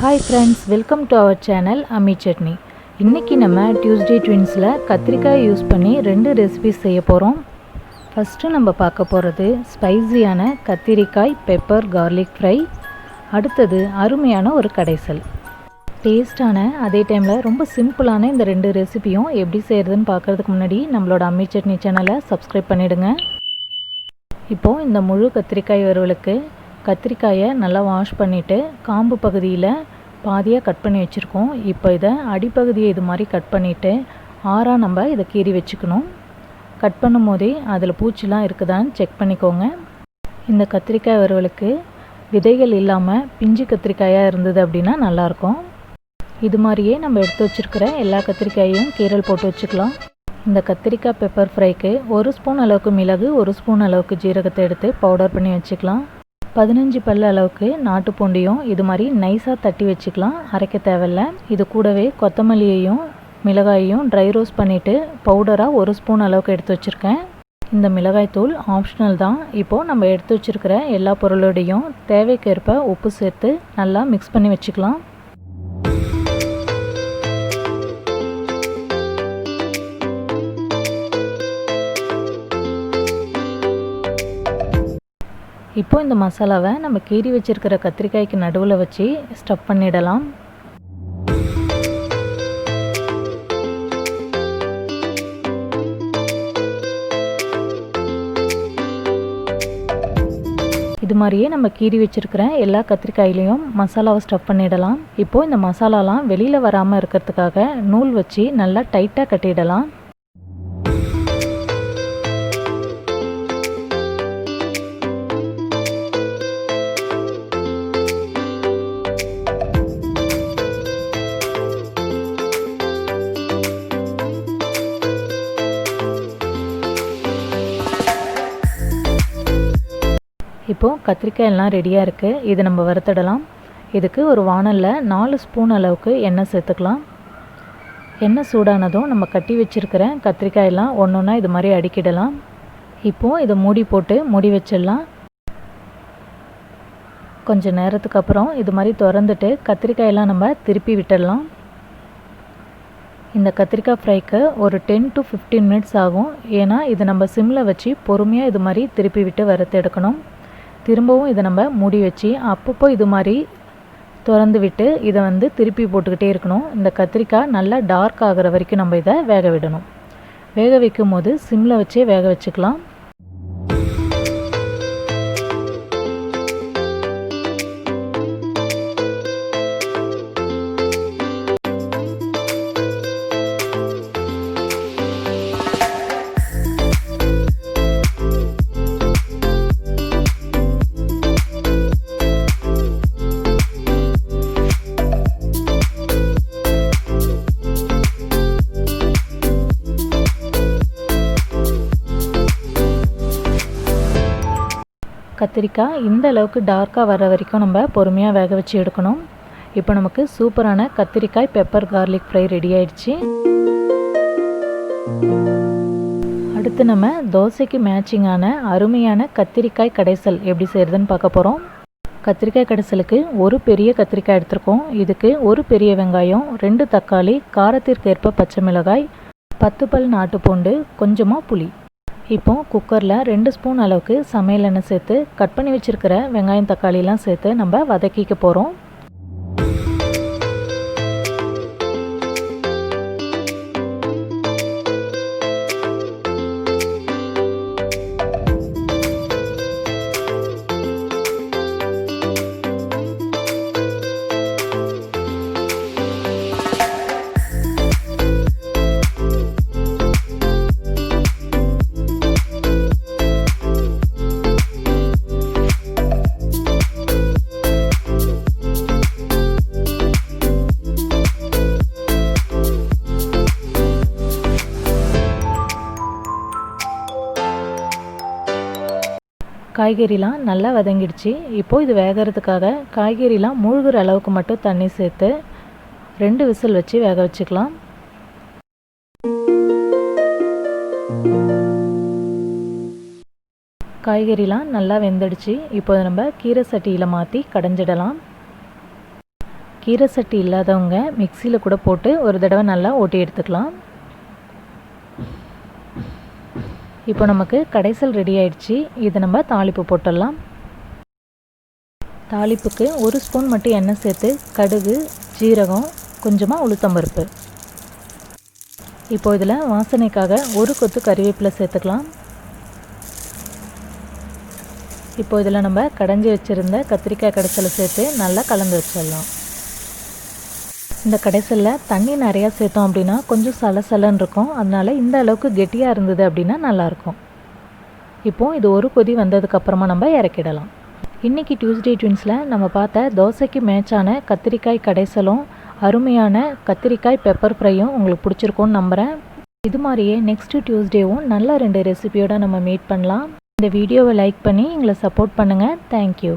Hi friends, welcome to our channel Ami Chutney. இன்னைக்கு நம்ம Tuesday Twinsல கத்திரிக்காய் யூஸ் பண்ணி ரெண்டு ரெசிபிஸ் செய்ய போறோம். ஃபர்ஸ்ட் நம்ம பார்க்க போறது ஸ்பைசியான கத்திரிக்காய் பெப்பர் garlic fry. அடுத்தது அருமையான ஒரு கடைசல். டேஸ்டான அதே டைம்ல ரொம்ப சிம்பிளான இந்த ரெண்டு ரெசிபியும் எப்படி செய்யறதுன்னு பார்க்கிறதுக்கு முன்னாடி நம்மளோட அம்மி சட்னி சேனலை சப்ஸ்கிரைப் பண்ணிடுங்க. இப்போ இந்த முழு கத்திரிக்காய் வறுவலுக்கு கத்திரிக்காயை நல்லா வாஷ் பண்ணிவிட்டு காம்பு பகுதியில் பாதியாக கட் பண்ணி வச்சுருக்கோம். இப்போ இதை அடிப்பகுதியை இது மாதிரி கட் பண்ணிவிட்டு ஆறாக நம்ம இதை கீறி வச்சுக்கணும். கட் பண்ணும் போதே அதில் பூச்சிலாம் இருக்குதான்னு செக் பண்ணிக்கோங்க. இந்த கத்திரிக்காய் வறுவலுக்கு விதைகள் இல்லாமல் பிஞ்சு கத்திரிக்காயாக இருந்தது அப்படின்னா நல்லாயிருக்கும். இது மாதிரியே நம்ம எடுத்து வச்சுருக்கிற எல்லா கத்திரிக்காயையும் கீரல் போட்டு வச்சுக்கலாம். இந்த கத்திரிக்காய் பெப்பர் ஃப்ரைக்கு 1 ஸ்பூன் அளவுக்கு மிளகு 1 ஸ்பூன் அளவுக்கு ஜீரகத்தை எடுத்து பவுடர் பண்ணி வச்சுக்கலாம். 15 பல் அளவுக்கு நாட்டு பூண்டையும் இது மாதிரி நைஸாக தட்டி வச்சுக்கலாம், அரைக்க தேவையில்லை. இது கூடவே கொத்தமல்லியையும் மிளகாயையும் ட்ரை ரோஸ்ட் பண்ணிவிட்டு பவுடராக 1 ஸ்பூன் அளவுக்கு எடுத்து வச்சுருக்கேன். இந்த மிளகாய் தூள் ஆப்ஷனல் தான். இப்போது நம்ம எடுத்து வச்சுருக்கிற எல்லா பொருளோடையும் தேவைக்கேற்ப உப்பு சேர்த்து நல்லா மிக்ஸ் பண்ணி வச்சுக்கலாம். இப்போ இந்த மசாலாவை நம்ம கீறி வச்சிருக்கிற கத்திரிக்காய்க்கு நடுவில் வச்சு ஸ்டஃப் பண்ணிடலாம். இது மாதிரியே நம்ம கீறி வச்சிருக்கிற எல்லா கத்திரிக்காயிலையும் மசாலாவை ஸ்டஃப் பண்ணிடலாம். இப்போ இந்த மசாலாலாம் வெளியில் வராமல் இருக்கிறதுக்காக நூல் வச்சு நல்லா டைட்டாக கட்டிடலாம். இப்போது கத்திரிக்காய் எல்லாம் ரெடியாக இருக்குது. இதை நம்ம வறுத்துடலாம். இதுக்கு ஒரு வாணலில் 4 ஸ்பூன் அளவுக்கு எண்ணெய் சேர்த்துக்கலாம். எண்ணெய் சூடானதும் நம்ம கட்டி வச்சுருக்கிற கத்திரிக்காயெல்லாம் ஒன்று ஒன்றா இது மாதிரி அடுக்கிடலாம். இப்போது இதை மூடி போட்டு மூடி வச்சிடலாம். கொஞ்சம் நேரத்துக்கு அப்புறம் இது மாதிரி திறந்துட்டு கத்திரிக்காயெல்லாம் நம்ம திருப்பி விட்டுடலாம். இந்த கத்திரிக்காய் ஃப்ரைக்கு ஒரு 10 to 15 மினிட்ஸ் ஆகும். ஏன்னா இது நம்ம சிம்மில் வச்சு பொறுமையாக இது மாதிரி திருப்பி விட்டு வறுத்து எடுக்கணும். திரும்பவும் இதை நம்ம மூடி வச்சு அப்பப்போ இது மாதிரி திறந்து விட்டு இதை திருப்பி போட்டுக்கிட்டே இருக்கணும். இந்த கத்திரிக்காய் நல்லா டார்க் ஆகிற வரைக்கும் நம்ம இதை வேக விடணும். வேக வைக்கும் போது சிம்மில் வச்சே வேக வச்சுக்கலாம். கத்திரிக்காய் இந்த அளவுக்கு டார்க்காக வர வரைக்கும் நம்ம பொறுமையாக வேக வச்சு எடுக்கணும். இப்போ நமக்கு சூப்பரான கத்திரிக்காய் பெப்பர் garlic ஃப்ரை ரெடி ஆயிடுச்சு. அடுத்து நம்ம தோசைக்கு மேட்சிங்கான அருமையான கத்திரிக்காய் கடைசல் எப்படி செய்கிறதுன்னு பார்க்க போகிறோம். கத்திரிக்காய் கடைசலுக்கு ஒரு பெரிய கத்திரிக்காய் எடுத்துருக்கோம். இதுக்கு ஒரு பெரிய வெங்காயம், 2 தக்காளி, காரத்திற்கேற்ப பச்சை மிளகாய், 10 பல் நாட்டு பூண்டு, கொஞ்சமாக புளி. இப்போ குக்கரில் 2 ஸ்பூன் அளவுக்கு சமையல் எண்ணெய் சேர்த்து கட் பண்ணி வச்சுருக்கிற வெங்காயம் தக்காளிலாம் சேர்த்து நம்ம வதக்கிக்க போகிறோம். காய்கறிலாம் நல்லா வதங்கிடுச்சு. இப்போது இது வேகிறதுக்காக காய்கறிலாம் மூழ்கிற அளவுக்கு மட்டும் தண்ணி சேர்த்து 2 விசில் வச்சு வேக வச்சுக்கலாம். காய்கறிலாம் நல்லா வெந்துடுச்சு. இப்போ நம்ம கீரை சட்டியில் மாற்றி கடைஞ்சிடலாம். கீரை சட்டி இல்லாதவங்க மிக்சியில் கூட போட்டு ஒரு தடவை நல்லா ஓட்டி எடுத்துக்கலாம். இப்போ நமக்கு கடைசல் ரெடி ஆயிடுச்சு. இதை நம்ம தாளிப்பு போட்டுடலாம். தாளிப்புக்கு 1 ஸ்பூன் மட்டும் எண்ணெய் சேர்த்து கடுகு, ஜீரகம், கொஞ்சமாக உளுத்தம்பருப்பு. இப்போ இதில் வாசனைக்காக 1 கொத்து கறிவேப்பிலை சேர்த்துக்கலாம். இப்போ இதில் நம்ம கடைஞ்சி வச்சுருந்த கத்திரிக்காய் கடைசலை சேர்த்து நல்லா கலந்து வச்சிடலாம். இந்த கடைசலில் தண்ணி நிறையா சேர்த்தோம் அப்படின்னா கொஞ்சம் சலசலன்னு இருக்கும். அதனால் இந்த அளவுக்கு கெட்டியாக இருந்தது அப்படின்னா நல்லாயிருக்கும். இப்போது இது ஒரு கொதி வந்ததுக்கப்புறமா நம்ம இறக்கிடலாம். இன்றைக்கி டியூஸ்டே ட்வின்ஸில் நம்ம பார்த்த தோசைக்கு மேட்சான கத்திரிக்காய் கடைசலும் அருமையான கத்திரிக்காய் பெப்பர் ஃப்ரையும் உங்களுக்கு பிடிச்சிருக்கோன்னு நம்புகிறேன். இது மாதிரியே நெக்ஸ்ட்டு டியூஸ்டேவும் நல்ல 2 ரெசிபியோடு நம்ம மீட் பண்ணலாம். இந்த வீடியோவை லைக் பண்ணி எங்களை சப்போர்ட் பண்ணுங்கள். தேங்க்யூ.